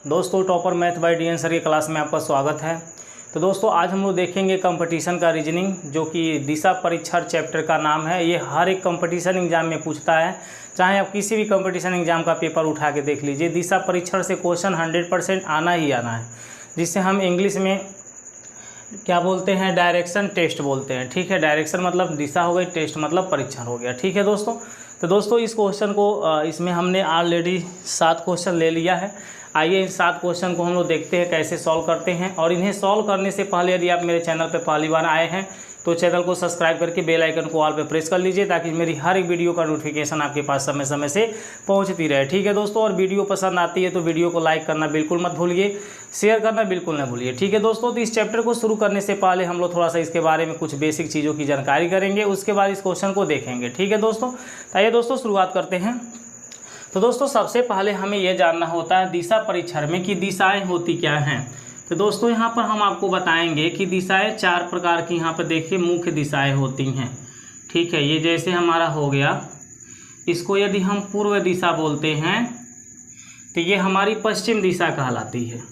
दोस्तों topper math by DN sir की class में आपका स्वागत है। तो दोस्तों आज हम लोग देखेंगे कंपटीशन का रीजनिंग, जो कि दिशा परीक्षण चैप्टर का नाम है। ये हर एक कंपटीशन एग्जाम में पूछता है, चाहे आप किसी भी कंपटीशन एग्जाम का पेपर उठा के देख लीजिए। दिशा परीक्षण से क्वेश्चन 100% आना ही आना है, जिसे हम इंग्लिश में क्या बोलते हैं, डायरेक्शन टेस्ट बोलते हैं। ठीक है, डायरेक्शन मतलब दिशा हो गई, टेस्ट मतलब परीक्षण हो गया। ठीक है दोस्तों, तो दोस्तों इस क्वेश्चन को इसमें हमने ऑलरेडी 7 क्वेश्चन ले लिया है। आइए इन 7 क्वेश्चन को हम लोग देखते हैं कैसे सॉल्व करते हैं। और इन्हें सॉल्व करने से पहले यदि आप मेरे चैनल पर पहली बार आए हैं तो चैनल को सब्सक्राइब करके बेल आइकन को ऑल पे प्रेस कर लीजिए, ताकि मेरी हर एक वीडियो का नोटिफिकेशन आपके पास समय समय से पहुंचती रहे। ठीक है दोस्तों, और वीडियो पसंद आती है तो वीडियो को लाइक करना बिल्कुल मत भूलिए, शेयर करना बिल्कुल न भूलिए। ठीक है दोस्तों, तो इस चैप्टर को शुरू करने से पहले हम लोग थोड़ा सा इसके बारे में कुछ बेसिक चीज़ों की जानकारी करेंगे, उसके बाद इस क्वेश्चन को देखेंगे। ठीक है दोस्तों, तो आइए दोस्तों शुरुआत करते हैं। तो दोस्तों सबसे पहले हमें यह जानना होता है दिशा परीक्षण में कि दिशाएं होती क्या हैं। तो दोस्तों यहाँ पर हम आपको बताएंगे कि दिशाएं 4 प्रकार की यहाँ पर देखिए मुख्य दिशाएं होती हैं। ठीक है, ये जैसे हमारा हो गया, इसको यदि हम पूर्व दिशा बोलते हैं तो ये हमारी पश्चिम दिशा कहलाती है।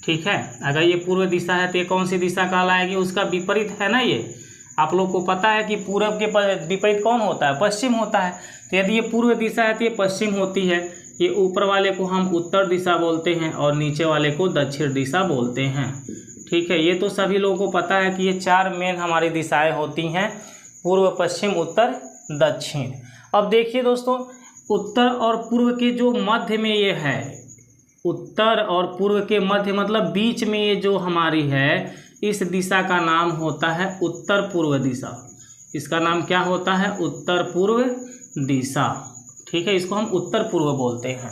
ठीक है, अगर ये पूर्व दिशा है तो ये कौन सी दिशा कहलाएगी, उसका विपरीत है ना। ये आप लोग को पता है कि पूरब के विपरीत कौन होता है, पश्चिम होता है। तो यदि ये पूर्व दिशा है तो ये पश्चिम होती है। ये ऊपर वाले को हम उत्तर दिशा बोलते हैं और नीचे वाले को दक्षिण दिशा बोलते हैं। ठीक है, ये तो सभी लोगों को पता है कि ये 4 मेन हमारी दिशाएं होती हैं, पूर्व, पश्चिम, उत्तर, दक्षिण। अब देखिए दोस्तों, उत्तर और पूर्व के जो मध्य में ये है, उत्तर और पूर्व के मध्य मतलब बीच में ये जो हमारी है, इस दिशा का नाम होता है उत्तर पूर्व दिशा। इसका नाम क्या होता है, उत्तर पूर्व दिशा। ठीक है, इसको हम उत्तर पूर्व बोलते हैं।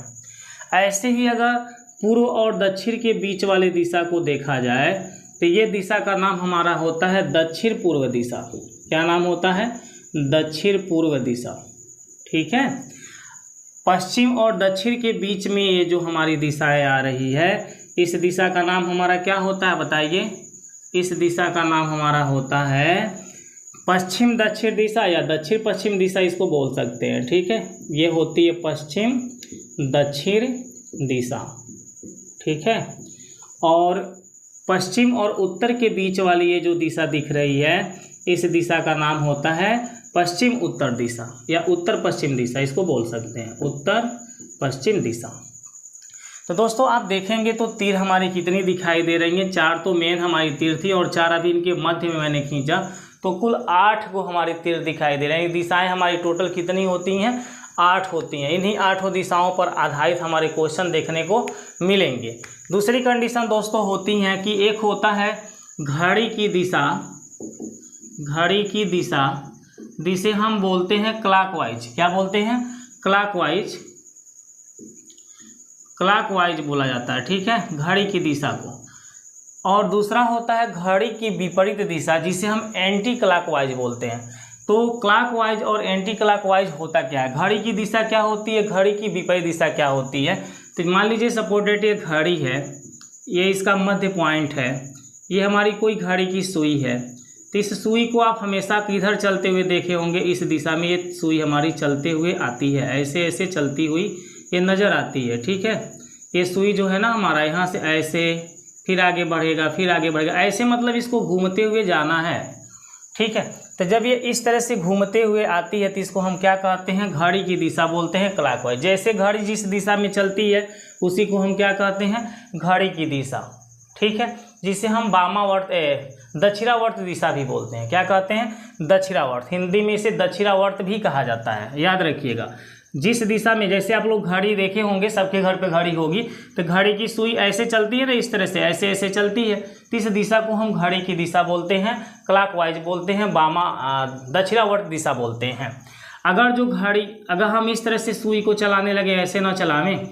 ऐसे ही अगर पूर्व और दक्षिण के बीच वाले दिशा को देखा जाए तो ये दिशा का नाम हमारा होता है दक्षिण पूर्व दिशा। क्या नाम होता है, दक्षिण पूर्व दिशा। ठीक है, पश्चिम और दक्षिण के बीच में ये जो हमारी दिशाएं आ रही है, इस दिशा का नाम हमारा क्या होता है बताइए। इस दिशा का नाम हमारा होता है पश्चिम दक्षिण दिशा या दक्षिण पश्चिम दिशा, इसको बोल सकते हैं। ठीक है, ये होती है पश्चिम दक्षिण दिशा। ठीक है, और पश्चिम और उत्तर के बीच वाली ये जो दिशा दिख रही है, इस दिशा का नाम होता है पश्चिम उत्तर दिशा या उत्तर पश्चिम दिशा, इसको बोल सकते हैं उत्तर पश्चिम दिशा। तो दोस्तों आप देखेंगे तो तीर हमारी कितनी दिखाई दे रही हैं। 4 तो मेन हमारी तीर थी और 4 अभी इनके मध्य में मैंने खींचा, तो कुल 8 को हमारी तीर दिखाई दे रहे हैं। दिशाएं हमारी टोटल कितनी होती हैं, 8 होती हैं। इन्हीं 8 दिशाओं पर आधारित हमारे क्वेश्चन देखने को मिलेंगे। दूसरी कंडीशन दोस्तों होती हैं कि एक होता है घड़ी की दिशा, घड़ी की दिशा जिसे हम बोलते हैं क्लॉकवाइज। क्या बोलते हैं, क्लॉकवाइज, क्लॉकवाइज बोला जाता है। ठीक है, घड़ी की दिशा को। और दूसरा होता है घड़ी की विपरीत दिशा, जिसे हम एंटी क्लॉकवाइज बोलते हैं। तो क्लॉकवाइज और एंटी क्लॉकवाइज होता क्या है, घड़ी की दिशा क्या होती है, घड़ी की विपरीत दिशा क्या होती है। तो मान लीजिए सपोर्टेड ये घड़ी है, ये इसका मध्य पॉइंट है, ये हमारी कोई घड़ी की सुई है। तो इस सुई को आप हमेशा किधर चलते हुए देखे होंगे, इस दिशा में ये सुई हमारी चलते हुए आती है, ऐसे ऐसे चलती हुई ये नज़र आती है। ठीक है, ये सुई जो है ना हमारा, यहाँ से ऐसे फिर आगे बढ़ेगा, फिर आगे बढ़ेगा, ऐसे मतलब इसको घूमते हुए जाना है। ठीक है, तो जब ये इस तरह से घूमते हुए आती है तो इसको हम क्या कहते हैं, घड़ी की दिशा बोलते हैं, क्लॉकवाइज। जैसे घड़ी जिस दिशा में चलती है उसी को हम क्या कहते हैं, घड़ी की दिशा। ठीक है, जिसे हम वामावर्त दक्षिणावर्त दिशा भी बोलते हैं। क्या कहते हैं, दक्षिणावर्त। हिंदी में इसे दक्षिणावर्त भी कहा जाता है, याद रखिएगा। जिस दिशा में, जैसे आप लोग घड़ी देखे होंगे, सबके घर पे घड़ी होगी, तो घड़ी की सुई ऐसे चलती है ना, इस तरह से ऐसे ऐसे चलती है, तो इस दिशा को हम घड़ी की दिशा बोलते हैं, क्लॉकवाइज बोलते हैं, दक्षिणावर्त दिशा बोलते हैं। अगर हम इस तरह से सुई को चलाने लगे, ऐसे ना चलावें,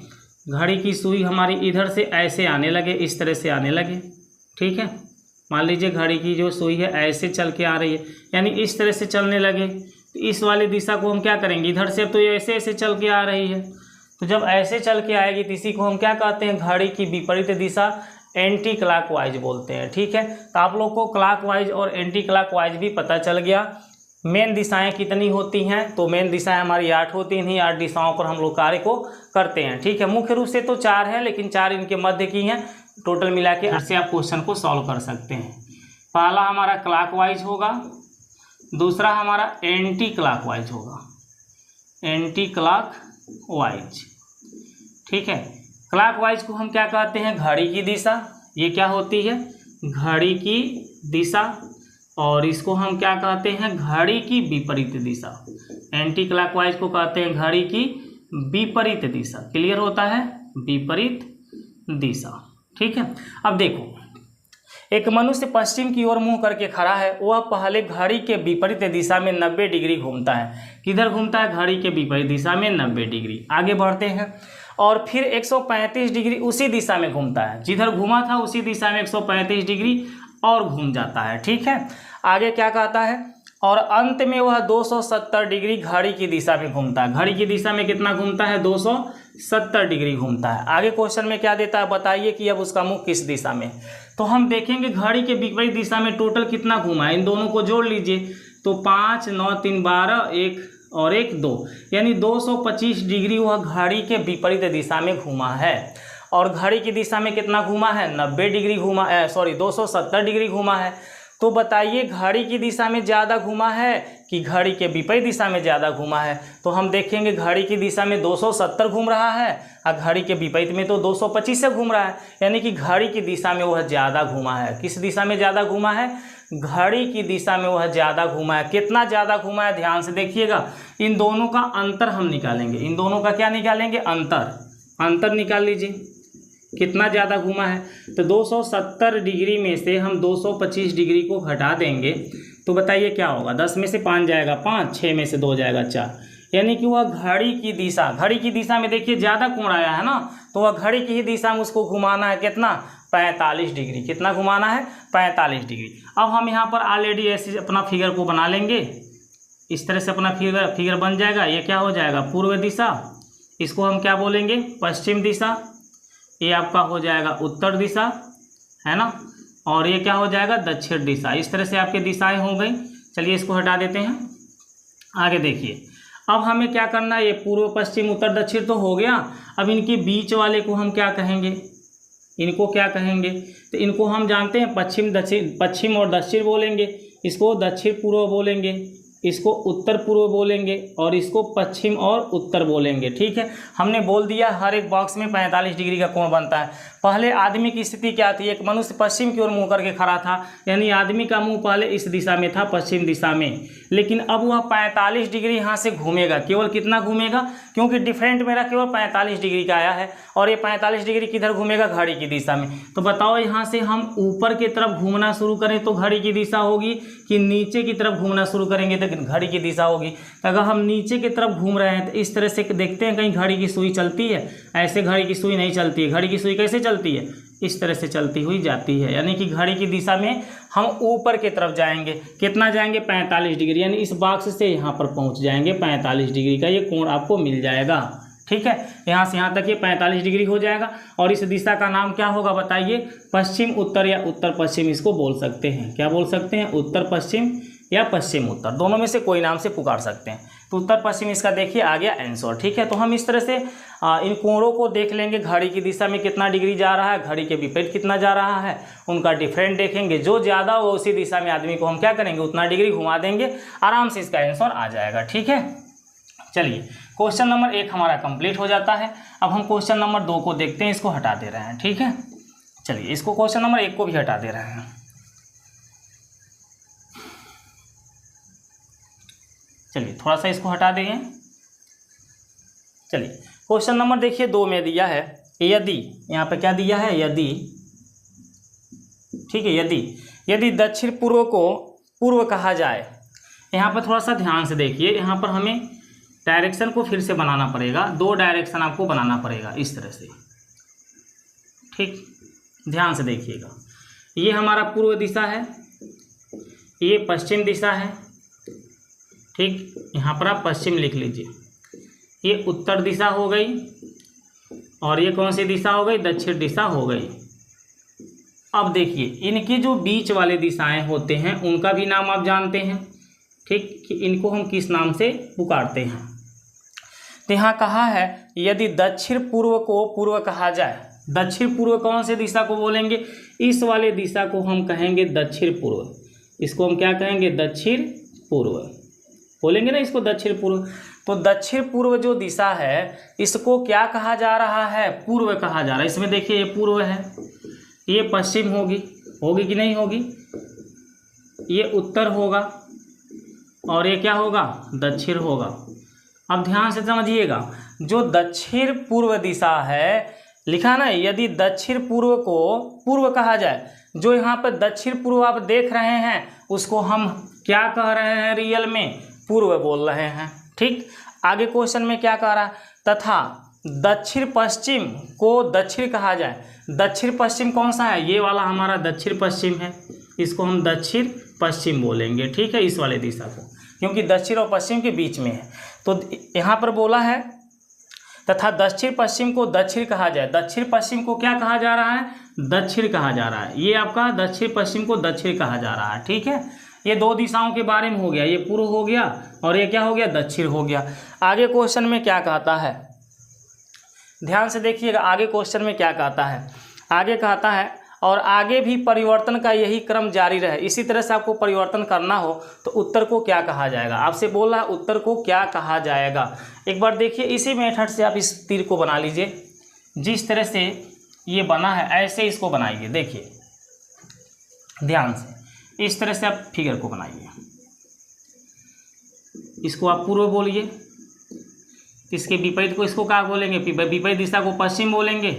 घड़ी की सुई हमारी इधर से ऐसे आने लगे, इस तरह से आने लगे। ठीक है, मान लीजिए घड़ी की जो सुई है ऐसे चल के आ रही है, यानी इस तरह से चलने लगे, तो इस वाली दिशा को हम क्या करेंगे, इधर से तो ये ऐसे ऐसे चल के आ रही है, तो जब ऐसे चल के आएगी तो इसी को हम क्या कहते हैं, घड़ी की विपरीत दिशा, एंटी क्लॉकवाइज बोलते हैं। ठीक है, तो आप लोग को क्लॉकवाइज और एंटी क्लॉकवाइज भी पता चल गया। मेन दिशाएं कितनी होती हैं, तो मेन दिशाएं हमारी 8 होती हैं। इन्हीं 8 दिशाओं पर हम लोग कार्य को करते हैं। ठीक है, मुख्य रूप से तो 4 हैं, लेकिन 4 इनके मध्य की हैं। टोटल मिला के ऐसे आप क्वेश्चन को सॉल्व कर सकते हैं। पहला हमारा क्लॉकवाइज होगा, दूसरा हमारा एंटी क्लॉकवाइज होगा, एंटी क्लॉकवाइज। ठीक है, क्लॉकवाइज को हम क्या कहते हैं, घड़ी की दिशा। ये क्या होती है, घड़ी की दिशा। और इसको हम क्या कहते हैं, घड़ी की विपरीत दिशा। एंटी क्लॉकवाइज को कहते हैं घड़ी की विपरीत दिशा। क्लियर होता है, विपरीत दिशा। ठीक है, अब देखो, एक मनुष्य पश्चिम की ओर मुंह करके खड़ा है। वह पहले घड़ी के विपरीत दिशा में 90 डिग्री घूमता है। किधर घूमता है, घड़ी के विपरीत दिशा में 90 डिग्री। आगे बढ़ते हैं, और फिर 135 डिग्री उसी दिशा में घूमता है। जिधर घूमा था उसी दिशा में 135 डिग्री और घूम जाता है। ठीक है, आगे क्या कहता है, और अंत में वह 270 डिग्री घड़ी की दिशा में घूमता है। घड़ी की दिशा में कितना घूमता है, 270 डिग्री घूमता है। आगे क्वेश्चन में क्या देता है, बताइए कि अब उसका मुख किस दिशा में। तो हम देखेंगे घड़ी के विपरीत दिशा में टोटल कितना घूमा है, इन दोनों को जोड़ लीजिए। तो 5, 9, 3, 12, 1 और 1, 2, यानी 225 डिग्री वह घड़ी के विपरीत दिशा में घूमा है। और घड़ी की दिशा में कितना घूमा है, 90 डिग्री घूमा है, 270 डिग्री घूमा है। तो बताइए घड़ी की दिशा में ज़्यादा घूमा है कि घड़ी के विपरीत दिशा में ज़्यादा घूमा है। तो हम देखेंगे घड़ी की दिशा में 270 घूम रहा है और घड़ी के विपरीत में तो 225 से घूम रहा है, यानी कि घड़ी की दिशा में वह ज़्यादा घूमा है। किस दिशा में ज़्यादा घूमा है, घड़ी की दिशा में वह ज़्यादा घूमा है। कितना ज़्यादा घूमा है, ध्यान से देखिएगा। इन दोनों का अंतर हम निकालेंगे। इन दोनों का क्या निकालेंगे, अंतर निकाल लीजिए। कितना ज़्यादा घूमा है, तो 270 डिग्री में से हम 225 डिग्री को घटा देंगे तो बताइए क्या होगा। 10 में से 5 जाएगा 5, 6 में से 2 जाएगा 4, यानी कि वह घड़ी की दिशा में देखिए ज़्यादा कोण आया है ना, तो वह घड़ी की ही दिशा में उसको घुमाना है। कितना, 45 डिग्री। कितना घुमाना है, 45 डिग्री। अब हम यहाँ पर ऑलरेडी ऐसे अपना फिगर को बना लेंगे। इस तरह से अपना फिगर बन जाएगा। ये क्या हो जाएगा, पूर्व दिशा। इसको हम क्या बोलेंगे, पश्चिम दिशा। ये आपका हो जाएगा उत्तर दिशा, है ना। और ये क्या हो जाएगा, दक्षिण दिशा। इस तरह से आपकी दिशाएं हो गई। चलिए इसको हटा देते हैं। आगे देखिए, अब हमें क्या करना है, ये पूर्व पश्चिम उत्तर दक्षिण तो हो गया। अब इनके बीच वाले को हम क्या कहेंगे, इनको क्या कहेंगे, तो इनको हम जानते हैं पश्चिम और दक्षिण बोलेंगे। इसको दक्षिण पूर्व बोलेंगे, इसको उत्तर पूर्व बोलेंगे और इसको पश्चिम और उत्तर बोलेंगे। ठीक है, हमने बोल दिया हर एक बॉक्स में 45 डिग्री का कोण बनता है। पहले आदमी की स्थिति क्या थी, एक मनुष्य पश्चिम की ओर मुंह करके खड़ा था, यानी आदमी का मुंह पहले इस दिशा में था, पश्चिम दिशा में। लेकिन अब वह 45 डिग्री यहाँ से घूमेगा। केवल कितना घूमेगा, क्योंकि डिफरेंट मेरा केवल 45 डिग्री का आया है और ये 45 डिग्री किधर घूमेगा, घड़ी की दिशा में। तो बताओ यहाँ से हम ऊपर की तरफ घूमना शुरू करें तो घड़ी की दिशा होगी, कि नीचे की तरफ घूमना शुरू करेंगे तो घड़ी की दिशा होगी। अगर हम नीचे की तरफ घूम रहे हैं तो इस तरह से देखते हैं कहीं घड़ी की सुई चलती है, ऐसे घड़ी की सुई नहीं चलती है। घड़ी की सुई कैसे चलती है, इस तरह से चलती हुई जाती है, यानी कि घड़ी की दिशा में हम ऊपर की तरफ जाएंगे। कितना जाएंगे, 45 डिग्री, यानी इस बॉक्स से यहाँ पर पहुँच जाएंगे। 45 डिग्री का ये कोण आपको मिल जाएगा। ठीक है, यहाँ से यहाँ तक ये 45 डिग्री हो जाएगा। और इस दिशा का नाम क्या होगा, बताइए, पश्चिम उत्तर या उत्तर पश्चिम इसको बोल सकते हैं। क्या बोल सकते हैं, उत्तर पश्चिम या पश्चिम उत्तर, दोनों में से कोई नाम से पुकार सकते हैं। तो उत्तर पश्चिम इसका देखिए आ गया आंसर। ठीक है, तो हम इस तरह से इन कोणों को देख लेंगे। घड़ी की दिशा में कितना डिग्री जा रहा है, घड़ी के विपरीत कितना जा रहा है, उनका डिफरेंट देखेंगे। जो ज़्यादा हो उसी दिशा में आदमी को हम क्या करेंगे, उतना डिग्री घुमा देंगे, आराम से इसका आंसर आ जाएगा। ठीक है, चलिए क्वेश्चन नंबर 1 हमारा कंप्लीट हो जाता है। अब हम क्वेश्चन नंबर 2 को देखते हैं, इसको हटा दे रहे हैं। ठीक है, चलिए इसको क्वेश्चन नंबर 1 को भी हटा दे रहे हैं। चलिए थोड़ा सा इसको हटा देंगे। चलिए क्वेश्चन नंबर देखिए 2 में दिया है, यदि, यहाँ पे क्या दिया है, यदि, ठीक है, यदि दक्षिण पूर्व को पूर्व कहा जाए। यहाँ पर थोड़ा सा ध्यान से देखिए, यहाँ पर हमें डायरेक्शन को फिर से बनाना पड़ेगा। 2 डायरेक्शन आपको बनाना पड़ेगा इस तरह से। ठीक, ध्यान से देखिएगा। ये हमारा पूर्व दिशा है, ये पश्चिम दिशा है। ठीक, यहाँ पर आप पश्चिम लिख लीजिए। ये उत्तर दिशा हो गई और ये कौन सी दिशा हो गई, दक्षिण दिशा हो गई। अब देखिए इनकी जो बीच वाले दिशाएं होते हैं उनका भी नाम आप जानते हैं। ठीक, कि इनको हम किस नाम से पुकारते हैं। तो यहाँ कहा है यदि दक्षिण पूर्व को पूर्व कहा जाए, दक्षिण पूर्व कौन से दिशा को बोलेंगे, इस वाले दिशा को हम कहेंगे दक्षिण पूर्व, इसको हम क्या कहेंगे, दक्षिण पूर्व बोलेंगे ना इसको, दक्षिण पूर्व। तो दक्षिण पूर्व जो दिशा है इसको क्या कहा जा रहा है, पूर्व कहा जा रहा है। इसमें देखिए ये पूर्व है, ये पश्चिम होगी, होगी कि नहीं होगी, ये उत्तर होगा और ये क्या होगा, दक्षिण होगा। अब ध्यान से समझिएगा, जो दक्षिण पूर्व दिशा है लिखा ना, यदि दक्षिण पूर्व को पूर्व कहा जाए, जो यहाँ पर दक्षिण पूर्व आप देख रहे हैं उसको हम क्या कह रहे हैं, रियल में पूर्व बोल रहे हैं। ठीक, आगे क्वेश्चन में क्या कह रहा है, तथा दक्षिण पश्चिम को दक्षिण कहा जाए। दक्षिण पश्चिम कौन सा है, ये वाला हमारा दक्षिण पश्चिम है, इसको हम दक्षिण पश्चिम बोलेंगे। ठीक है, इस वाले दिशा को, क्योंकि दक्षिण और पश्चिम के बीच में है। तो यहाँ पर बोला है तथा दक्षिण पश्चिम को दक्षिण कहा जाए। दक्षिण पश्चिम को क्या कहा जा रहा है, दक्षिण कहा जा रहा है। ये आपका दक्षिण पश्चिम को दक्षिण कहा जा रहा है। ठीक है, ये दो दिशाओं के बारे में हो गया, ये पूर्व हो गया और ये क्या हो गया, दक्षिण हो गया। आगे क्वेश्चन में क्या कहता है, ध्यान से देखिएगा, आगे क्वेश्चन में क्या कहता है। आगे कहता है और आगे भी परिवर्तन का यही क्रम जारी रहे। इसी तरह से आपको परिवर्तन करना हो तो उत्तर को क्या कहा जाएगा, आपसे बोल रहा है उत्तर को क्या कहा जाएगा। एक बार देखिए, इसी मेथड से आप इस तीर को बना लीजिए, जिस तरह से ये बना है ऐसे इसको बनाइए। देखिए ध्यान से, इस तरह से आप फिगर को बनाइए, इसको आप पूर्व बोलिए, इसके विपरीत को इसको क्या बोलेंगे, विपरीत दिशा को पश्चिम बोलेंगे।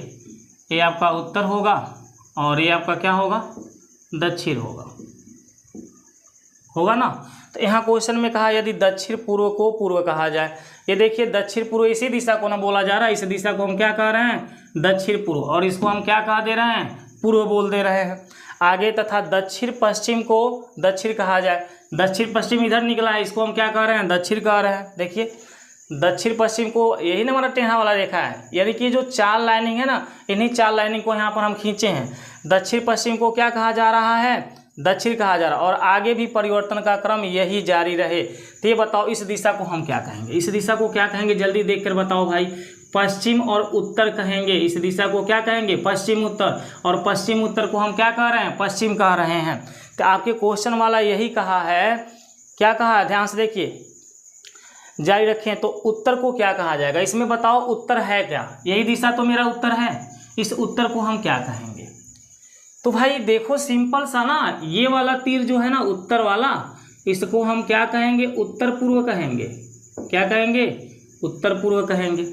ये आपका उत्तर होगा और ये आपका क्या होगा, दक्षिण होगा ना। तो यहाँ क्वेश्चन में कहा यदि दक्षिण पूर्व को पूर्व कहा जाए। ये देखिए दक्षिण पूर्व इसी दिशा को ना बोला जा रहा है, इस दिशा को हम क्या कह रहे हैं, दक्षिण पूर्व, और इसको हम क्या कहा दे रहे हैं, पूर्व बोल दे रहे हैं। आगे तथा दक्षिण पश्चिम को दक्षिण कहा जाए। दक्षिण पश्चिम इधर निकला है, इसको हम क्या कह रहे हैं, दक्षिण कह रहे हैं। देखिए दक्षिण पश्चिम को, यही ना हमारा टेढ़ा वाला रेखा है, यानी कि जो चार लाइनिंग है ना, इन्हीं चार लाइनिंग को यहाँ पर हम खींचे हैं। दक्षिण पश्चिम को क्या कहा जा रहा है, दक्षिण कहा जा रहा है, और आगे भी परिवर्तन का क्रम यही जारी रहे। तो ये बताओ इस दिशा को हम क्या कहेंगे, इस दिशा को क्या कहेंगे, जल्दी देख कर बताओ भाई। पश्चिम और उत्तर कहेंगे, इस दिशा को क्या कहेंगे, पश्चिम उत्तर, और पश्चिम उत्तर को हम क्या कह रहे हैं, पश्चिम कह रहे हैं। तो आपके क्वेश्चन वाला यही कहा है, क्या कहा है, ध्यान से देखिए, जारी रखें। तो उत्तर को क्या कहा जाएगा, इसमें बताओ उत्तर है क्या, यही दिशा तो मेरा उत्तर है, इस उत्तर को हम क्या कहेंगे। तो भाई देखो सिंपल सा ना, ये वाला तीर जो है ना उत्तर वाला, इसको हम क्या कहेंगे, उत्तर पूर्व कहेंगे। क्या कहेंगे, उत्तर पूर्व कहेंगे।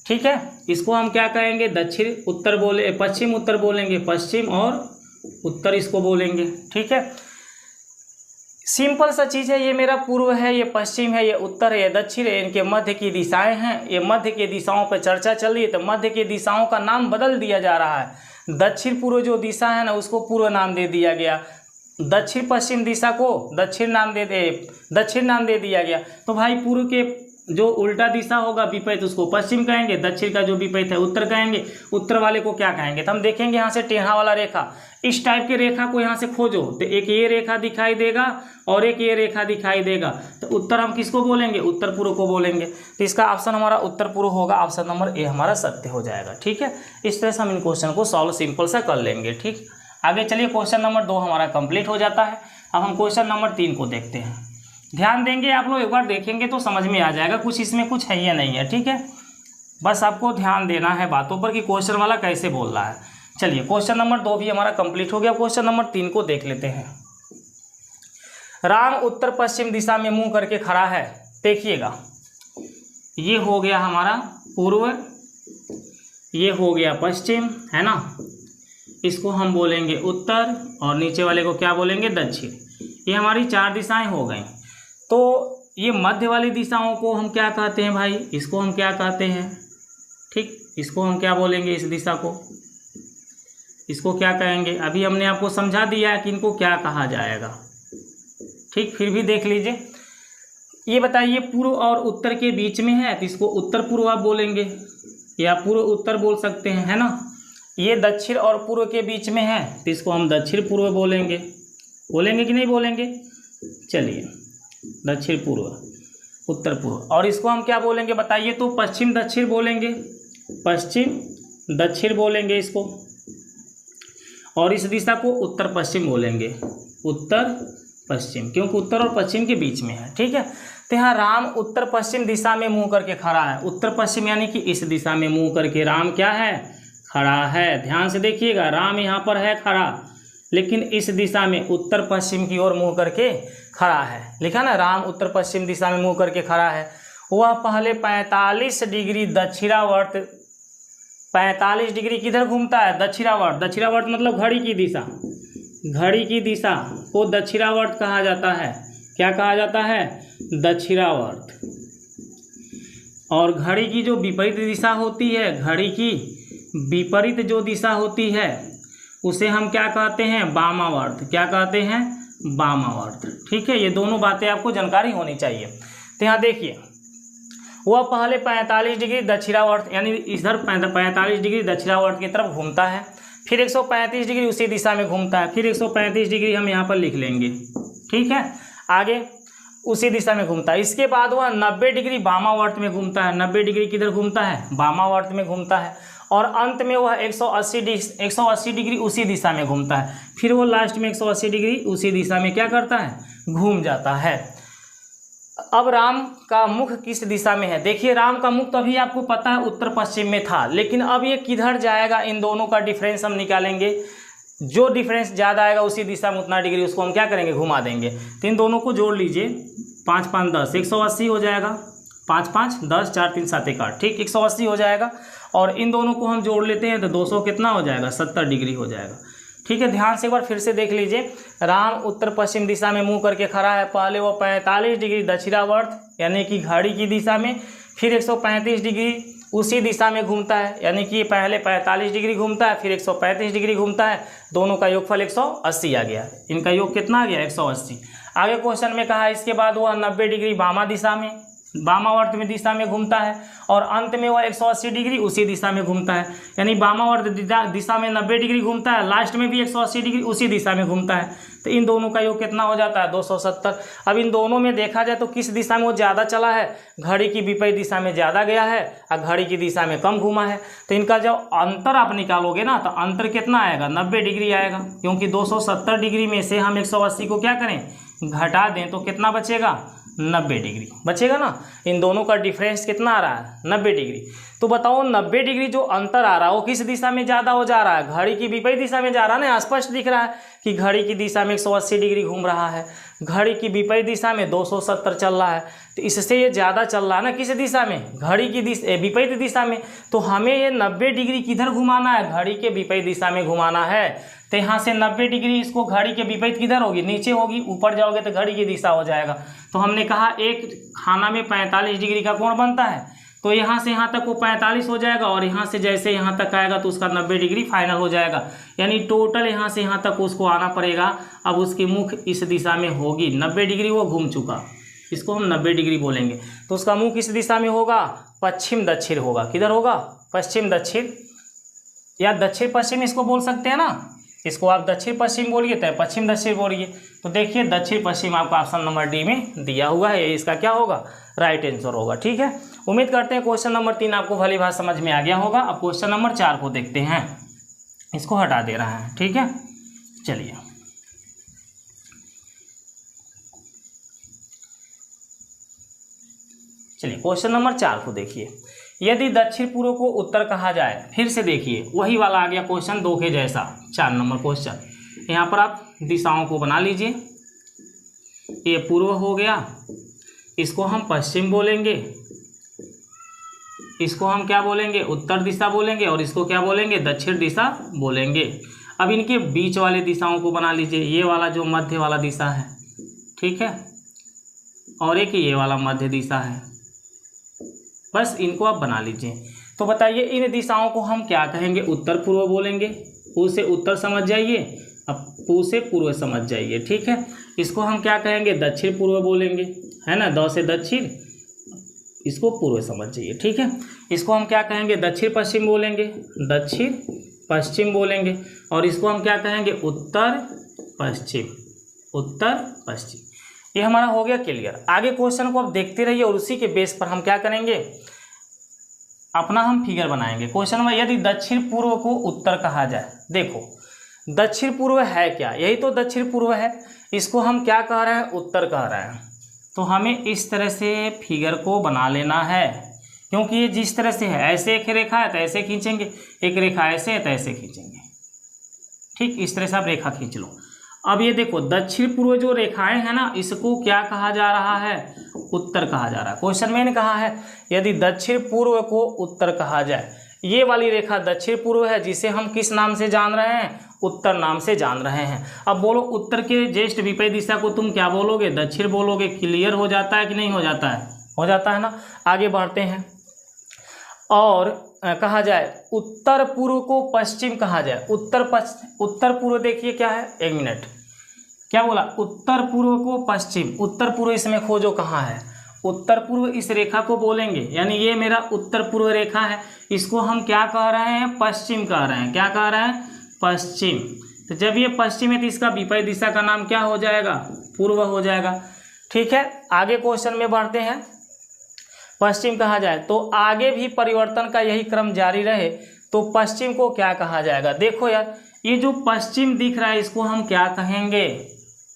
ठीक है, इसको हम क्या कहेंगे, दक्षिण उत्तर बोले, पश्चिम उत्तर बोलेंगे, पश्चिम और उत्तर इसको बोलेंगे। ठीक है, सिंपल सा चीज़ है, ये मेरा पूर्व है, ये पश्चिम है, ये उत्तर है, ये दक्षिण है, इनके मध्य की दिशाएं हैं। ये मध्य के दिशाओं पर चर्चा चल रही है, तो मध्य के दिशाओं का नाम बदल दिया जा रहा है। दक्षिण पूर्व जो दिशा है ना, उसको पूर्व नाम दे दिया गया, दक्षिण पश्चिम दिशा को दक्षिण नाम दे दिया गया। तो भाई पूर्व के जो उल्टा दिशा होगा विपरीत, उसको पश्चिम कहेंगे, दक्षिण का जो विपरीत है उत्तर कहेंगे। उत्तर वाले को क्या कहेंगे, तो हम देखेंगे यहाँ से टेढ़ा वाला रेखा, इस टाइप के रेखा को यहाँ से खोजो तो एक ये रेखा दिखाई देगा और एक ये रेखा दिखाई देगा, तो उत्तर हम किसको बोलेंगे, उत्तर पूर्व को बोलेंगे। तो इसका ऑप्शन हमारा उत्तर पूर्व होगा, ऑप्शन नंबर ए हमारा सत्य हो जाएगा। ठीक है, इस तरह से हम इन क्वेश्चन को सॉल्व सिंपल सा कर लेंगे। ठीक, आगे चलिए, क्वेश्चन नंबर 2 हमारा कंप्लीट हो जाता है। अब हम क्वेश्चन नंबर 3 को देखते हैं। ध्यान देंगे आप लोग, एक बार देखेंगे तो समझ में आ जाएगा, कुछ इसमें कुछ है या नहीं है। ठीक है, बस आपको ध्यान देना है बातों पर कि क्वेश्चन वाला कैसे बोल रहा है। चलिए, क्वेश्चन नंबर 2 भी हमारा कंप्लीट हो गया। क्वेश्चन नंबर 3 को देख लेते हैं। राम उत्तर पश्चिम दिशा में मुंह करके खड़ा है। देखिएगा, ये हो गया हमारा पूर्व, ये हो गया पश्चिम, है ना, इसको हम बोलेंगे उत्तर, और नीचे वाले को क्या बोलेंगे, दक्षिण। ये हमारी 4 दिशाएं हो गई। तो ये मध्य वाली दिशाओं को हम क्या कहते हैं भाई, इसको हम क्या कहते हैं, ठीक, इसको हम क्या बोलेंगे, इस दिशा को, इसको क्या कहेंगे। अभी हमने आपको समझा दिया है कि इनको क्या कहा जाएगा। ठीक, फिर भी देख लीजिए, ये बताइए पूर्व और उत्तर के बीच में है तो इसको उत्तर पूर्व आप बोलेंगे, या पूर्व उत्तर बोल सकते हैं, है ना। ये दक्षिण और पूर्व के बीच में है तो इसको हम दक्षिण पूर्व बोलेंगे कि नहीं बोलेंगे। चलिए, दक्षिण पूर्व, उत्तर पूर्व। और इसको हम क्या बोलेंगे बताइए? तो पश्चिम दक्षिण बोलेंगे, पश्चिम दक्षिण बोलेंगे इसको। और इस दिशा को उत्तर पश्चिम बोलेंगे, उत्तर पश्चिम, क्योंकि उत्तर और पश्चिम के बीच में है। ठीक है, तो यहाँ राम उत्तर पश्चिम दिशा में मुंह करके खड़ा है। उत्तर पश्चिम यानी कि इस दिशा में मुंह करके राम क्या है? खड़ा है। ध्यान से देखिएगा, राम यहाँ पर है खड़ा, लेकिन इस दिशा में उत्तर पश्चिम की ओर मुंह करके खड़ा है। लिखा ना, राम उत्तर पश्चिम दिशा में मुंह करके खड़ा है। वह पहले 45 डिग्री दक्षिणावर्त, 45 डिग्री किधर घूमता है? दक्षिणावर्त। दक्षिणावर्त मतलब घड़ी की दिशा, घड़ी की दिशा को दक्षिणावर्त कहा जाता है। क्या कहा जाता है? दक्षिणावर्त। और घड़ी की जो विपरीत दिशा होती है, घड़ी की विपरीत जो दिशा होती है उसे हम क्या कहते हैं? वामावर्त। क्या कहते हैं? वामावर्त। ठीक है, ये दोनों बातें आपको जानकारी होनी चाहिए। तो यहाँ देखिए, वह पहले 45 डिग्री दक्षिणावर्त यानी इधर 45 डिग्री दक्षिणावर्त की तरफ घूमता है, फिर 135 डिग्री उसी दिशा में घूमता है, फिर 135 डिग्री हम यहाँ पर लिख लेंगे। ठीक है, आगे उसी दिशा में घूमता है। इसके बाद वह 90 डिग्री वामावर्त में घूमता है। 90 डिग्री किधर घूमता है? वामावर्त में घूमता है। और अंत में वह 180 डिग्री उसी दिशा में घूमता है। फिर वो लास्ट में 180 डिग्री उसी दिशा में क्या करता है? घूम जाता है। अब राम का मुख किस दिशा में है? देखिए, राम का मुख तो अभी आपको पता है उत्तर पश्चिम में था, लेकिन अब ये किधर जाएगा? इन दोनों का डिफरेंस हम निकालेंगे। जो डिफरेंस ज़्यादा आएगा उसी दिशा में उतना डिग्री उसको हम क्या करेंगे? घुमा देंगे। तो इन दोनों को जोड़ लीजिए, 5 5 10, 180 हो जाएगा। 5 5 10, 4 3 7 1 8, ठीक, 180 हो जाएगा। और इन दोनों को हम जोड़ लेते हैं तो 200 कितना हो जाएगा? 70 डिग्री हो जाएगा। ठीक है, ध्यान से एक बार फिर से देख लीजिए। राम उत्तर पश्चिम दिशा में मुंह करके खड़ा है। पहले वो 45 डिग्री दक्षिणावर्त यानी कि घड़ी की दिशा में, फिर 135 डिग्री उसी दिशा में घूमता है, यानी कि पहले 45 डिग्री घूमता है, फिर 135 डिग्री घूमता है। दोनों का योगफल 180 आ गया। इनका योग कितना आ गया? 180। आगे क्वेश्चन में कहा इसके बाद वह 90 डिग्री वामा दिशा में, वामावर्त में दिशा में घूमता है, और अंत में वह 180 डिग्री उसी दिशा में घूमता है। यानी वामावर्त दिशा में 90 डिग्री घूमता है, लास्ट में भी 180 डिग्री उसी दिशा में घूमता है। तो इन दोनों का योग कितना हो जाता है? 270। अब इन दोनों में देखा जाए तो किस दिशा में वो ज़्यादा चला है? घड़ी की विपरीत दिशा में ज़्यादा गया है और घड़ी की दिशा में कम घूमा है। तो इनका जब अंतर आप निकालोगे ना, तो अंतर कितना आएगा? 90 डिग्री आएगा, क्योंकि 270 डिग्री में से हम 180 को क्या करें? घटा दें तो कितना बचेगा? 90 डिग्री बचेगा ना। इन दोनों का डिफरेंस कितना आ रहा है? 90 डिग्री। तो बताओ 90 डिग्री जो अंतर आ रहा है वो किस दिशा में ज़्यादा हो जा रहा है? घड़ी की विपरीत दिशा में जा रहा है ना। स्पष्ट दिख रहा है कि घड़ी की दिशा में 180 डिग्री घूम रहा है, घड़ी की विपरीत दिशा में 270 चल रहा है। तो इससे ये ज़्यादा चल रहा है ना किस दिशा में? घड़ी की विपरीत दिशा में। तो हमें ये 90 डिग्री किधर घुमाना है? घड़ी के विपरीत दिशा में घुमाना है। तो यहाँ से 90 डिग्री इसको घड़ी के विपरीत किधर होगी? नीचे होगी। ऊपर जाओगे तो घड़ी की दिशा हो जाएगा। तो हमने कहा एक खाना में 45 डिग्री का कोण बनता है, तो यहाँ से यहाँ तक वो 45 हो जाएगा, और यहाँ से जैसे यहाँ तक आएगा तो उसका 90 डिग्री फाइनल हो जाएगा। यानी टोटल यहाँ से यहाँ तक उसको आना पड़ेगा। अब उसकी मुख इस दिशा में होगी, 90 डिग्री वो घूम चुका, इसको हम 90 डिग्री बोलेंगे। तो उसका मुख किस दिशा में होगा? पश्चिम दक्षिण होगा। किधर होगा? पश्चिम दक्षिण या दक्षिण पश्चिम इसको बोल सकते हैं ना। इसको आप दक्षिण पश्चिम बोलिए तो पश्चिम दक्षिण बोलिए। तो देखिए दक्षिण पश्चिम आपका ऑप्शन नंबर डी में दिया हुआ है, इसका क्या होगा? राइट आंसर होगा। ठीक है, उम्मीद करते हैं क्वेश्चन नंबर 3 आपको भली भात समझ में आ गया होगा। अब क्वेश्चन नंबर 4 को देखते हैं। इसको हटा दे रहा है। ठीक है, चलिए क्वेश्चन नंबर 4 को देखिए। यदि दक्षिण पूर्व को उत्तर कहा जाए, फिर से देखिए वही वाला आ गया क्वेश्चन 2 के जैसा, 4 नंबर क्वेश्चन। यहाँ पर आप दिशाओं को बना लीजिए। ये पूर्व हो गया, इसको हम पश्चिम बोलेंगे, इसको हम क्या बोलेंगे? उत्तर दिशा बोलेंगे, और इसको क्या बोलेंगे? दक्षिण दिशा बोलेंगे। अब इनके बीच वाले दिशाओं को बना लीजिए। ये वाला जो मध्य वाला दिशा है, ठीक है, और एक ये वाला मध्य दिशा है। बस इनको आप बना लीजिए। तो बताइए इन दिशाओं को हम क्या कहेंगे? उत्तर पूर्व बोलेंगे। पू से उत्तर समझ जाइए, अब पू से पूर्व समझ जाइए। ठीक है, इसको हम क्या कहेंगे? दक्षिण पूर्व बोलेंगे, है ना। द से दक्षिण, इसको पूर्व समझ जाइए। ठीक है, इसको हम क्या कहेंगे? दक्षिण पश्चिम बोलेंगे, दक्षिण पश्चिम बोलेंगे। और इसको हम क्या कहेंगे? उत्तर पश्चिम, उत्तर पश्चिम। ये हमारा हो गया क्लियर। आगे क्वेश्चन को आप देखते रहिए और उसी के बेस पर हम क्या करेंगे, अपना हम फिगर बनाएंगे। क्वेश्चन में यदि दक्षिण पूर्व को उत्तर कहा जाए, देखो दक्षिण पूर्व है क्या, यही तो दक्षिण पूर्व है, इसको हम क्या कह रहे हैं, उत्तर कह रहे हैं। तो हमें इस तरह से फिगर को बना लेना है, क्योंकि ये जिस तरह से है, ऐसे एक रेखा है तो ऐसे खींचेंगे, एक रेखा ऐसे है तो ऐसे खींचेंगे, ठीक इस तरह से आप रेखा खींच लो। अब ये देखो दक्षिण पूर्व जो रेखाएं हैं ना, इसको क्या कहा जा रहा है, उत्तर कहा जा रहा है। क्वेश्चन में कहा है यदि दक्षिण पूर्व को उत्तर कहा जाए, ये वाली रेखा दक्षिण पूर्व है, जिसे हम किस नाम से जान रहे हैं, उत्तर नाम से जान रहे हैं। अब बोलो उत्तर के ज्येष्ठ विपरीत दिशा को तुम क्या बोलोगे, दक्षिण बोलोगे। क्लियर हो जाता है कि नहीं हो जाता है, हो जाता है ना। आगे बढ़ते हैं, और कहा जाए उत्तर पूर्व को पश्चिम कहा जाए, उत्तर पूर्व देखिए क्या है, एक मिनट, क्या बोला, उत्तर पूर्व को पश्चिम, उत्तर पूर्व इसमें खोजो कहाँ है, उत्तर पूर्व इस रेखा को बोलेंगे, यानी ये मेरा उत्तर पूर्व रेखा है, इसको हम क्या कह रहे हैं, पश्चिम कह रहे हैं। क्या कह रहे हैं, पश्चिम। तो जब ये पश्चिम है तो इसका विपरीत दिशा का नाम क्या हो जाएगा, पूर्व हो जाएगा। ठीक है, आगे क्वेश्चन में बढ़ते हैं। पश्चिम कहा जाए तो आगे भी परिवर्तन का यही क्रम जारी रहे तो पश्चिम को क्या कहा जाएगा। देखो यार, ये जो पश्चिम दिख रहा है इसको हम क्या कहेंगे,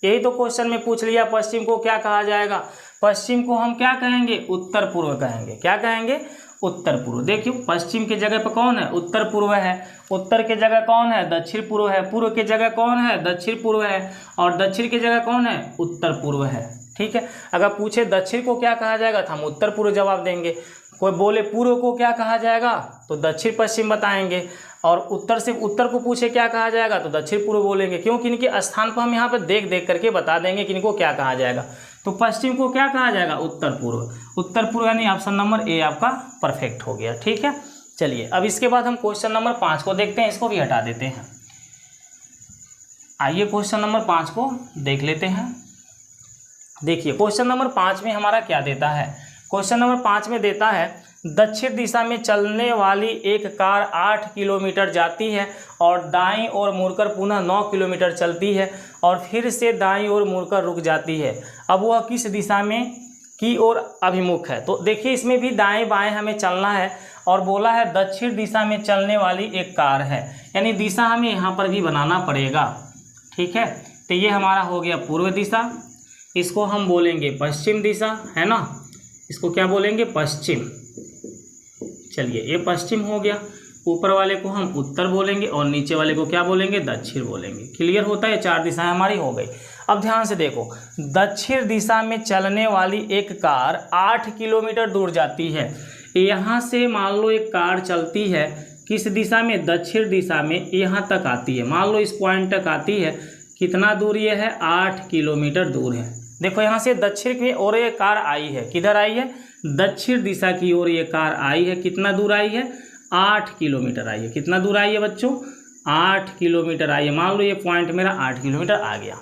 यही तो क्वेश्चन में पूछ लिया, पश्चिम को क्या कहा जाएगा। पश्चिम को हम क्या कहेंगे, उत्तर पूर्व कहेंगे। क्या कहेंगे, उत्तर पूर्व। देखिए पश्चिम के जगह पर कौन है, उत्तर पूर्व है, उत्तर के जगह कौन है, दक्षिण पूर्व है, पूर्व के जगह कौन है, दक्षिण पूर्व है, और दक्षिण की जगह कौन है, उत्तर पूर्व है। ठीक है, अगर पूछे दक्षिण को क्या कहा जाएगा तो हम उत्तर पूर्व जवाब देंगे। कोई बोले पूर्व को क्या कहा जाएगा तो दक्षिण पश्चिम बताएंगे, और उत्तर से उत्तर को पूछे क्या कहा जाएगा तो दक्षिण पूर्व बोलेंगे। क्यों, किनके स्थान पर हम यहाँ पर देख देख करके बता देंगे किनको क्या कहा जाएगा। तो पश्चिम को क्या कहा जाएगा, उत्तर पूर्व। उत्तर पूर्व यानी ऑप्शन नंबर ए आपका परफेक्ट हो गया। ठीक है, चलिए अब इसके बाद हम क्वेश्चन नंबर 5 को देखते हैं, इसको भी हटा देते हैं। आइए क्वेश्चन नंबर 5 को देख लेते हैं। देखिए क्वेश्चन नंबर 5 में हमारा क्या देता है, क्वेश्चन नंबर 5 में देता है दक्षिण दिशा में चलने वाली एक कार 8 किलोमीटर जाती है और दाईं ओर मुड़कर पुनः 9 किलोमीटर चलती है और फिर से दाईं ओर मुड़कर रुक जाती है। अब वह किस दिशा में की ओर अभिमुख है। तो देखिए इसमें भी दाएं बाएं हमें चलना है, और बोला है दक्षिण दिशा में चलने वाली एक कार है, यानी दिशा हमें यहाँ पर भी बनाना पड़ेगा। ठीक है, तो ये हमारा हो गया पूर्व दिशा, इसको हम बोलेंगे पश्चिम दिशा, है ना, इसको क्या बोलेंगे, पश्चिम। चलिए ये पश्चिम हो गया, ऊपर वाले को हम उत्तर बोलेंगे और नीचे वाले को क्या बोलेंगे, दक्षिण बोलेंगे। क्लियर होता है, 4 दिशाएं हमारी हो गई। अब ध्यान से देखो, दक्षिण दिशा में चलने वाली एक कार 8 किलोमीटर दूर जाती है। यहाँ से मान लो एक कार चलती है किस दिशा में, दक्षिण दिशा में, यहाँ तक आती है, मान लो इस पॉइंट तक आती है। कितना दूर ये है, 8 किलोमीटर दूर है। देखो यहाँ से दक्षिण की ओर ये कार आई है, किधर आई है, दक्षिण दिशा की ओर ये कार आई है। कितना दूर आई है, 8 किलोमीटर आई है। कितना दूर आई है बच्चों, 8 किलोमीटर आई है। मान लो ये पॉइंट मेरा 8 किलोमीटर आ गया।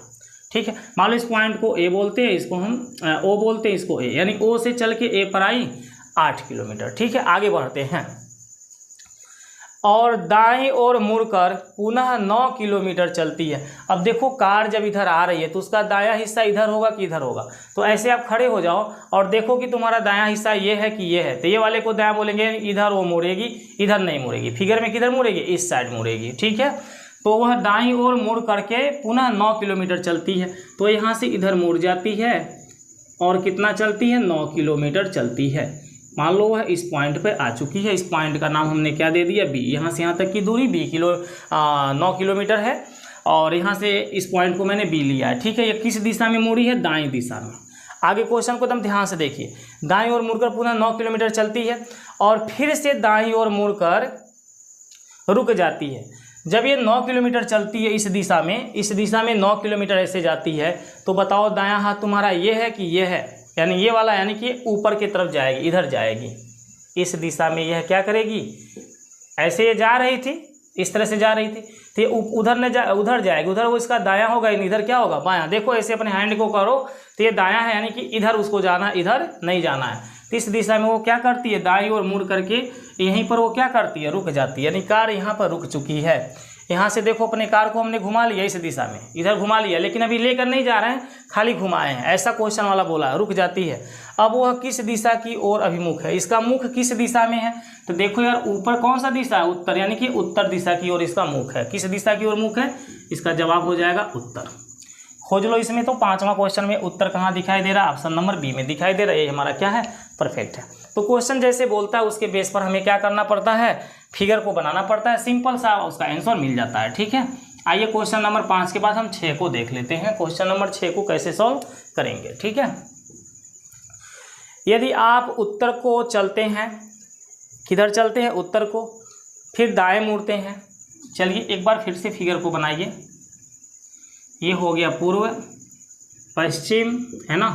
ठीक है, मान लो इस पॉइंट को ए बोलते हैं, इसको हम ओ बोलते हैं, इसको ए, यानी ओ से चल के ए पर आई 8 किलोमीटर। ठीक है, आगे बढ़ते हैं। और दाईं ओर मुड़कर पुनः 9 किलोमीटर चलती है। अब देखो कार जब इधर आ रही है तो उसका दायां हिस्सा इधर होगा कि इधर होगा। तो ऐसे आप खड़े हो जाओ और देखो कि तुम्हारा दायां हिस्सा ये है कि ये है, तो ये वाले को दायां बोलेंगे, इधर वो मुड़ेगी, इधर नहीं मुड़ेगी। फिगर में किधर मुड़ेगी, इस साइड मुड़ेगी। ठीक है, तो वह दाईं ओर मुड़ करके पुनः 9 किलोमीटर चलती है। तो यहाँ से इधर मुड़ जाती है और कितना चलती है, 9 किलोमीटर चलती है। मान लो वह इस पॉइंट पे आ चुकी है, इस पॉइंट का नाम हमने क्या दे दिया, बी। यहाँ से यहाँ तक की दूरी 9 किलोमीटर है, और यहाँ से इस पॉइंट को मैंने बी लिया है। ठीक है, ये किस दिशा में मुड़ी है, दाईं दिशा में। आगे क्वेश्चन को एकदम ध्यान से देखिए, दाईं ओर मुड़कर पुनः 9 किलोमीटर चलती है और फिर से दाईं ओर मुड़कर रुक जाती है। जब ये 9 किलोमीटर चलती है इस दिशा में 9 किलोमीटर ऐसे जाती है, तो बताओ दायां हाथ तुम्हारा ये है कि ये है, यानी ये वाला, यानी कि ऊपर की तरफ जाएगी, इधर जाएगी, इस दिशा में यह क्या करेगी, ऐसे ये जा रही थी, इस तरह से जा रही थी, तो ये उधर जाएगी, उधर वो इसका दायां होगा, इधर क्या होगा, बायां। देखो ऐसे अपने हैंड को करो तो ये दायां है, यानी कि इधर उसको जाना है, इधर नहीं जाना है। तो इस दिशा में वो क्या करती है, दाईं ओर मुड़ करके यहीं पर वो क्या करती है, रुक जाती है, यानी कार यहाँ पर रुक चुकी है। यहाँ से देखो अपने कार को हमने घुमा लिया इस दिशा में, इधर घुमा लिया, लेकिन अभी लेकर नहीं जा रहे हैं, खाली घुमाए हैं, ऐसा क्वेश्चन वाला बोला, रुक जाती है। अब वह किस दिशा की ओर अभिमुख है, इसका मुख किस दिशा में है, तो देखो यार ऊपर कौन सा दिशा है, उत्तर, यानी कि उत्तर दिशा की ओर इसका मुख है। किस दिशा की ओर मुख है, इसका जवाब हो जाएगा उत्तर। खोज लो इसमें। तो 5वां क्वेश्चन में उत्तर कहाँ दिखाई दे रहा है, ऑप्शन नंबर बी में दिखाई दे रहा है, ये हमारा क्या है, परफेक्ट है। तो क्वेश्चन जैसे बोलता है उसके बेस पर हमें क्या करना पड़ता है, फिगर को बनाना पड़ता है, सिंपल सा उसका आंसर मिल जाता है। ठीक है, आइए क्वेश्चन नंबर 5 के बाद हम 6 को देख लेते हैं, क्वेश्चन नंबर 6 को कैसे सॉल्व करेंगे। ठीक है, यदि आप उत्तर को चलते हैं, किधर चलते हैं, उत्तर को, फिर दाएं मुड़ते हैं। चलिए एक बार फिर से फिगर को बनाइए। ये हो गया पूर्व पश्चिम, है ना।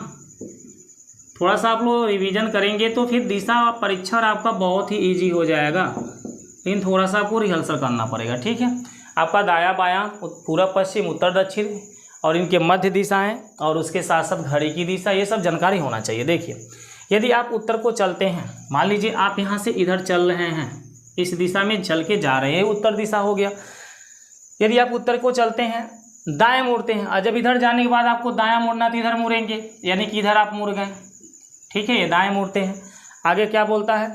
थोड़ा सा आप लोग रिवीजन करेंगे तो फिर दिशा परीक्षा और आपका बहुत ही इजी हो जाएगा, लेकिन थोड़ा सा आपको रिहर्सल करना पड़ेगा। ठीक है, आपका दाया बायां, पूर्व पश्चिम, उत्तर दक्षिण और इनके मध्य दिशाएं और उसके साथ साथ घड़ी की दिशा, ये सब जानकारी होना चाहिए। देखिए, यदि आप उत्तर को चलते हैं, मान लीजिए आप यहाँ से इधर चल रहे हैं, इस दिशा में चल के जा रहे हैं, उत्तर दिशा हो गया। यदि आप उत्तर को चलते हैं, दाएं मुड़ते हैं, और जब इधर जाने के बाद आपको दायां मुड़ना तो इधर मुड़ेंगे, यानी कि इधर आप मुड़ गए। ठीक है, ये दाएं मुड़ते हैं। आगे क्या बोलता है,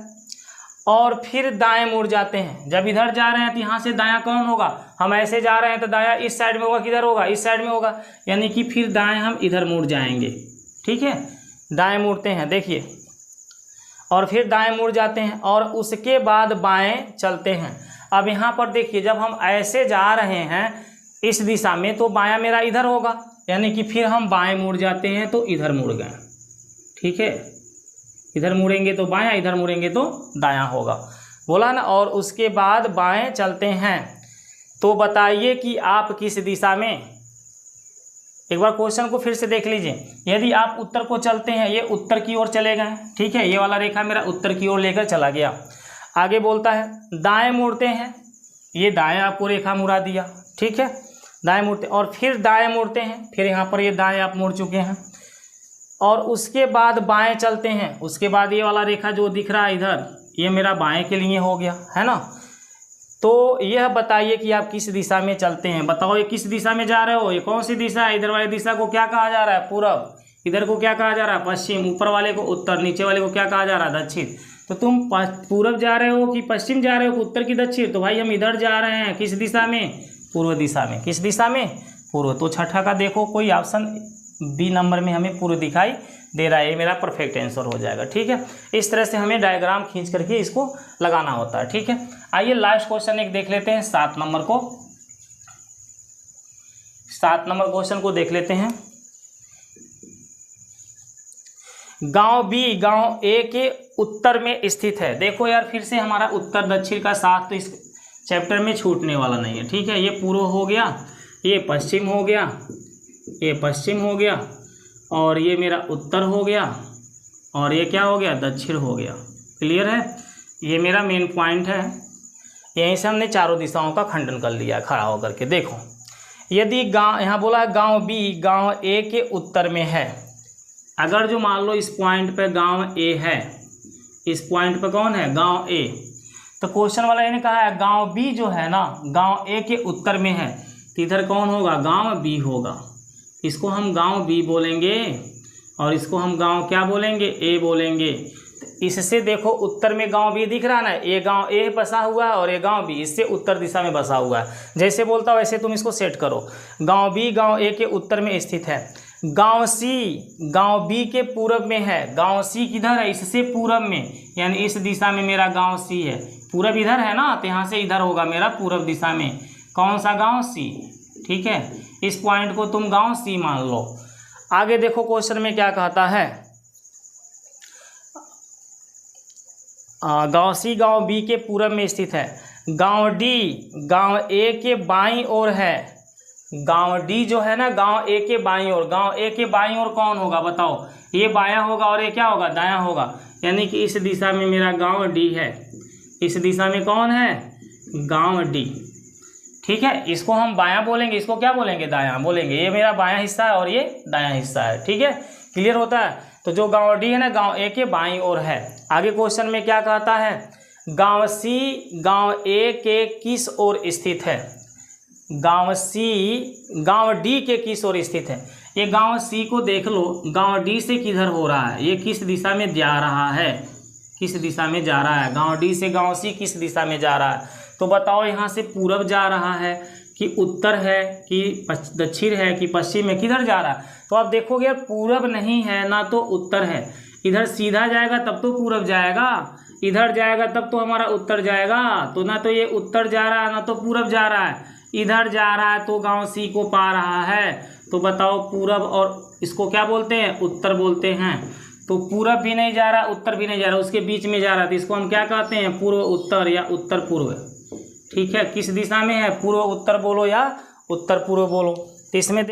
और फिर दाएं मुड़ जाते हैं। जब इधर जा रहे हैं तो यहाँ से दायां कौन होगा, हम ऐसे जा रहे हैं तो दायां इस साइड में होगा, किधर होगा, इस साइड में होगा, यानी कि फिर दाएं हम इधर मुड़ जाएंगे। ठीक है, दाएं मुड़ते हैं, देखिए, और फिर दाएं मुड़ जाते हैं और उसके बाद बाएं चलते हैं। अब यहाँ पर देखिए, जब हम ऐसे जा रहे हैं इस दिशा में तो बायां मेरा इधर होगा, यानी कि फिर हम बाएं मुड़ जाते हैं तो इधर मुड़ गए। ठीक है, इधर मुड़ेंगे तो बायां, इधर मुड़ेंगे तो दायां होगा, बोला ना। और उसके बाद बाएं चलते हैं, तो बताइए कि आप किस दिशा में। एक बार क्वेश्चन को फिर से देख लीजिए। यदि आप उत्तर को चलते हैं, ये उत्तर की ओर चले गए। ठीक है, ये वाला रेखा मेरा उत्तर की ओर लेकर चला गया। आगे बोलता है दाएं मुड़ते हैं, ये दाएं आपको रेखा मुड़ा दिया। ठीक है, दाएं मुड़ते और फिर दाएं मुड़ते हैं, फिर यहाँ पर ये दाएं आप मुड़ चुके हैं, और उसके बाद बाएं चलते हैं। उसके बाद ये वाला रेखा जो दिख रहा है इधर, ये मेरा बाएं के लिए हो गया, है ना। तो यह बताइए कि आप किस दिशा में चलते हैं, बताओ ये किस दिशा में जा रहे हो, ये कौन सी दिशा है। इधर वाली दिशा को क्या कहा जा रहा है, पूरब, इधर को क्या कहा जा रहा है, पश्चिम, ऊपर वाले को उत्तर, नीचे वाले को क्या कहा जा रहा है, दक्षिण। तो तुम पूरब जा रहे हो कि पश्चिम जा रहे हो, उत्तर की दक्षिण, तो भाई हम इधर जा रहे हैं, किस दिशा में, पूर्व दिशा में। किस दिशा में, पूर्व। तो छठा का देखो कोई ऑप्शन बी नंबर में हमें पूर्व दिखाई दे रहा है, ये मेरा परफेक्ट आंसर हो जाएगा। ठीक है, इस तरह से हमें डायग्राम खींच करके इसको लगाना होता है। ठीक है, आइए लास्ट क्वेश्चन एक देख लेते हैं, 7 नंबर को। 7 नंबर क्वेश्चन को देख लेते हैं। गांव बी गांव ए के उत्तर में स्थित है। देखो यार, फिर से हमारा उत्तर दक्षिण का साथ तो इस चैप्टर में छूटने वाला नहीं है। ठीक है, ये पूर्व हो गया, ये पश्चिम हो गया, ये पश्चिम हो गया, और ये मेरा उत्तर हो गया, और ये क्या हो गया, दक्षिण हो गया। क्लियर है, ये मेरा मेन पॉइंट है। यहीं से हमने चारों दिशाओं का खंडन कर लिया खड़ा होकर के। देखो, यदि गांव, यहाँ बोला है गांव बी गांव ए के उत्तर में है। अगर जो मान लो इस पॉइंट पे गांव ए है, इस पॉइंट पे कौन है, गांव ए, तो क्वेश्चन वाला ये कहा है गांव बी जो है ना, गांव ए के उत्तर में है, तो इधर कौन होगा, गांव बी होगा। इसको हम गांव बी बोलेंगे और इसको हम गांव क्या बोलेंगे, ए बोलेंगे। तो इससे देखो उत्तर में गांव बी दिख रहा है ना, ये गांव ए बसा हुआ है और ये गांव बी इससे उत्तर दिशा में बसा हुआ है। जैसे बोलता हूँ वैसे तुम इसको सेट करो। गांव बी गांव ए के उत्तर में स्थित है। गांव सी गांव बी के पूरब में है। गांव सी किधर है, इससे पूरब में, यानी इस दिशा में मेरा गांव सी है। पूरब इधर है ना, तो यहाँ से इधर होगा मेरा पूरब दिशा में कौन सा, गांव सी। ठीक है, इस पॉइंट को तुम गांव सी मान लो। आगे देखो क्वेश्चन में क्या कहता है, गांव सी गांव बी के पूरब में स्थित है। गांव डी गांव ए के बाईं ओर है। गांव डी जो है ना, गांव ए के बाईं ओर। गांव ए के बाईं ओर कौन होगा बताओ, ये बायां होगा और ये क्या होगा, दायां होगा। यानी कि इस दिशा में मेरा गांव डी है। इस दिशा में कौन है, गांव डी। ठीक है, इसको हम बायां बोलेंगे, इसको क्या बोलेंगे, दायां बोलेंगे। ये मेरा बायां हिस्सा है और ये दायां हिस्सा है। ठीक है, क्लियर होता है। तो जो गांव डी है ना, गांव ए के बाईं ओर है। आगे क्वेश्चन में क्या कहता है, गांव सी गांव ए के किस ओर स्थित है। गांव सी, गांव डी के किस ओर स्थित है। ये गांव सी को देख लो, गांव डी से किधर हो रहा है, ये किस दिशा में जा रहा है, किस दिशा में जा रहा है, गांव डी से गांव सी किस दिशा में जा रहा है। तो बताओ यहाँ से पूरब जा रहा है कि उत्तर है कि दक्षिण है कि पश्चिम है, किधर जा रहा है। तो आप देखोगे यार पूरब नहीं है ना तो उत्तर है, इधर सीधा जाएगा तब तो पूरब जाएगा, इधर जाएगा तब तो हमारा उत्तर जाएगा। तो ना तो ये उत्तर जा रहा है ना तो पूरब जा रहा है, इधर जा रहा है तो गांव सी को पा रहा है। तो बताओ पूरब और इसको क्या बोलते हैं, उत्तर बोलते हैं। तो पूरब भी नहीं जा रहा, उत्तर भी नहीं जा रहा, उसके बीच में जा रहा, तो इसको हम क्या कहते हैं, पूर्व उत्तर या उत्तर पूर्व। ठीक है, किस दिशा में है, पूर्व उत्तर बोलो या उत्तर पूर्व बोलो। तो इसमें